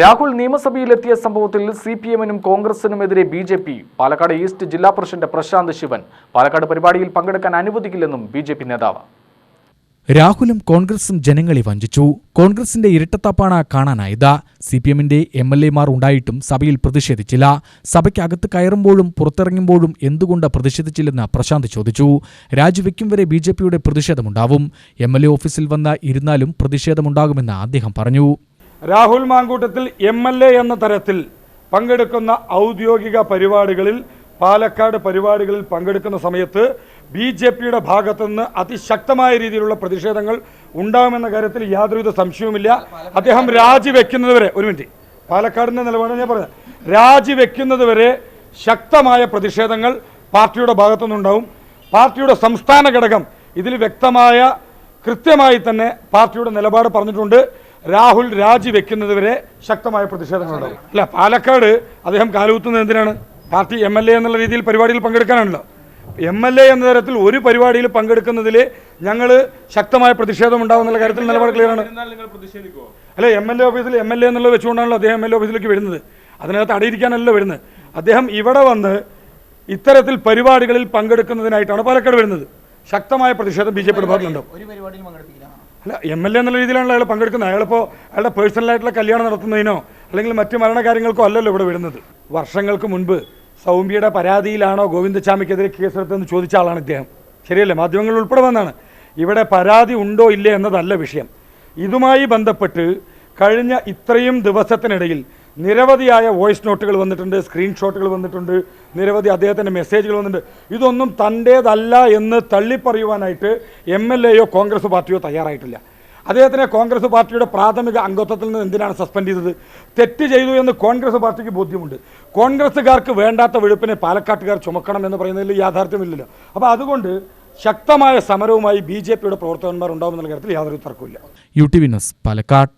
രാഹുൽ നിയമസഭയിലെത്തിയ സംഭവത്തിൽ സിപിഎമ്മിനും കോൺഗ്രസിനുമെതിരെ BJP. Palakkad east ജില്ലാ president Prashant Shivan Palakkad പരിപാടിയിൽ പങ്കെടുക്കാൻ അനുവദിക്കില്ലെന്നും ബിജെപി നേതാവ്. രാഹുലും കോൺഗ്രസും ജനങ്ങളെ വഞ്ചിച്ചു. കോൺഗ്രസിന്റെ ഇരട്ടത്താപ്പാണ് കാണാനായത്. സിപിഎമ്മിന്റെ എംഎൽഎമാർ ഉണ്ടായിട്ടും സഭയിൽ പ്രതിഷേധിച്ചില്ല. സഭയ്ക്കകത്ത് കയറുമ്പോഴും പുറത്തിറങ്ങുമ്പോഴും എന്തുകൊണ്ട് പ്രതിഷേധിച്ചില്ലെന്ന് പ്രശാന്ത് ചോദിച്ചു. രാജിവെക്കും വരെ ബിജെപിയുടെ പ്രതിഷേധമുണ്ടാവും. എംഎൽഎ ഓഫീസിൽ വന്ന് ഇരുന്നാലും പ്രതിഷേധമുണ്ടാകുമെന്ന് അദ്ദേഹം പറഞ്ഞു. രാഹുൽ മാങ്കൂട്ടത്തിൽ എംഎൽഎ എന്ന തരത്തിൽ പങ്കെടുക്കുന്ന ഔദ്യോഗിക പരിപാടികളിൽ പാലക്കാട് പരിപാടികളിൽ പങ്കെടുക്കുന്ന സമയത്ത് ബിജെപിയുടെ ഭാഗത്തുനിന്ന് അതിശക്തമായ രീതിയിലുള്ള പ്രതിഷേധങ്ങൾ ഉണ്ടാകുമെന്ന കാര്യത്തിൽ യാതൊരുവിധ സംശയവുമില്ല. അദ്ദേഹം രാജിവെക്കുന്നതുവരെ പാലക്കാടിന്റെ നിലപാട് ഞാൻ പറഞ്ഞത്, രാജിവെക്കുന്നതുവരെ ശക്തമായ പ്രതിഷേധങ്ങൾ പാർട്ടിയുടെ ഭാഗത്തുനിന്നുണ്ടാവും. പാർട്ടിയുടെ സംസ്ഥാന ഘടകം ഇതിൽ കൃത്യമായി തന്നെ പാർട്ടിയുടെ നിലപാട് പറഞ്ഞിട്ടുണ്ട്. രാഹുൽ രാജിവെക്കുന്നതുവരെ ശക്തമായ പ്രതിഷേധങ്ങളുണ്ടാവും. അല്ല, പാലക്കാട് അദ്ദേഹം കാലുകുത്തുന്നത് എന്തിനാണ്? പാർട്ടി എംഎൽഎ എന്നുള്ള രീതിയിൽ പരിപാടിയിൽ പങ്കെടുക്കാനാണല്ലോ. എംഎൽഎ എന്ന തരത്തിൽ ഒരു പരിപാടിയിൽ പങ്കെടുക്കുന്നതിൽ ഞങ്ങൾ ശക്തമായ പ്രതിഷേധം ഉണ്ടാകുന്ന കാര്യത്തിൽ നിലപാട് ക്ലിയറാണ്. അല്ല, എംഎൽഎ ഓഫീസിൽ എംഎൽഎ എന്നുള്ളത് വെച്ചുകൊണ്ടാണല്ലോ അദ്ദേഹം എംഎൽഎ ഓഫീസിലേക്ക് വരുന്നത്. അതിനകത്ത് അടിയിരിക്കാനല്ലോ വരുന്നത്. അദ്ദേഹം ഇവിടെ വന്ന് ഇത്തരത്തിൽ പരിപാടികളിൽ പങ്കെടുക്കുന്നതിനായിട്ടാണ് പാലക്കാട് വരുന്നത്. ശക്തമായ പ്രതിഷേധം ബിജെപിയുടെ ഭാഗത്തുണ്ടാവും. അല്ല, എംഎൽഎ എന്നുള്ള രീതിയിലാണല്ലോ അയാൾ പങ്കെടുക്കുന്നത്. അയാളിപ്പോൾ അയാളുടെ പേഴ്സണലായിട്ടുള്ള കല്യാണം നടത്തുന്നതിനോ അല്ലെങ്കിൽ മറ്റു മരണകാര്യങ്ങൾക്കോ അല്ലല്ലോ ഇവിടെ വരുന്നത്. വർഷങ്ങൾക്ക് മുൻപ് സൗമ്യയുടെ പരാതിയിലാണോ ഗോവിന്ദച്ചാമിക്കെതിരെ കേസെടുത്തതെന്ന് ചോദിച്ച ആളാണ് ഇദ്ദേഹം. ശരിയല്ലേ? മാധ്യമങ്ങൾ ഉൾപ്പെടെ വന്നാണ്. ഇവിടെ പരാതി ഉണ്ടോ ഇല്ലേ എന്നതല്ല വിഷയം. ഇതുമായി ബന്ധപ്പെട്ട് കഴിഞ്ഞ ഇത്രയും ദിവസത്തിനിടയിൽ നിരവധിയായ വോയിസ് നോട്ടുകൾ വന്നിട്ടുണ്ട്, സ്ക്രീൻഷോട്ടുകൾ വന്നിട്ടുണ്ട്, നിരവധി അദ്ദേഹത്തിൻ്റെ മെസ്സേജുകൾ വന്നിട്ടുണ്ട്. ഇതൊന്നും തൻ്റേതല്ല എന്ന് തള്ളിപ്പറയുവാനായിട്ട് എംഎൽഎയോ കോൺഗ്രസ് പാർട്ടിയോ തയ്യാറായിട്ടില്ല. അദ്ദേഹത്തിനെ കോൺഗ്രസ് പാർട്ടിയുടെ പ്രാഥമിക അംഗത്വത്തിൽ നിന്ന് എന്തിനാണ് സസ്പെൻഡ് ചെയ്തത്? തെറ്റ് ചെയ്തു എന്ന് കോൺഗ്രസ് പാർട്ടിക്ക് ബോധ്യമുണ്ട്. കോൺഗ്രസ്സുകാർക്ക് വേണ്ടാത്ത വെളുപ്പിനെ പാലക്കാട്ടുകാർ ചുമക്കണം എന്ന് പറയുന്നതിൽ യാഥാർത്ഥ്യമില്ലല്ലോ. അപ്പോൾ അതുകൊണ്ട് ശക്തമായ സമരവുമായി ബിജെപിയുടെ പ്രവർത്തകന്മാർ ഉണ്ടാകുമെന്നുള്ള കാര്യത്തിൽ യാതൊരു തർക്കമില്ല. UTV news Palakkad.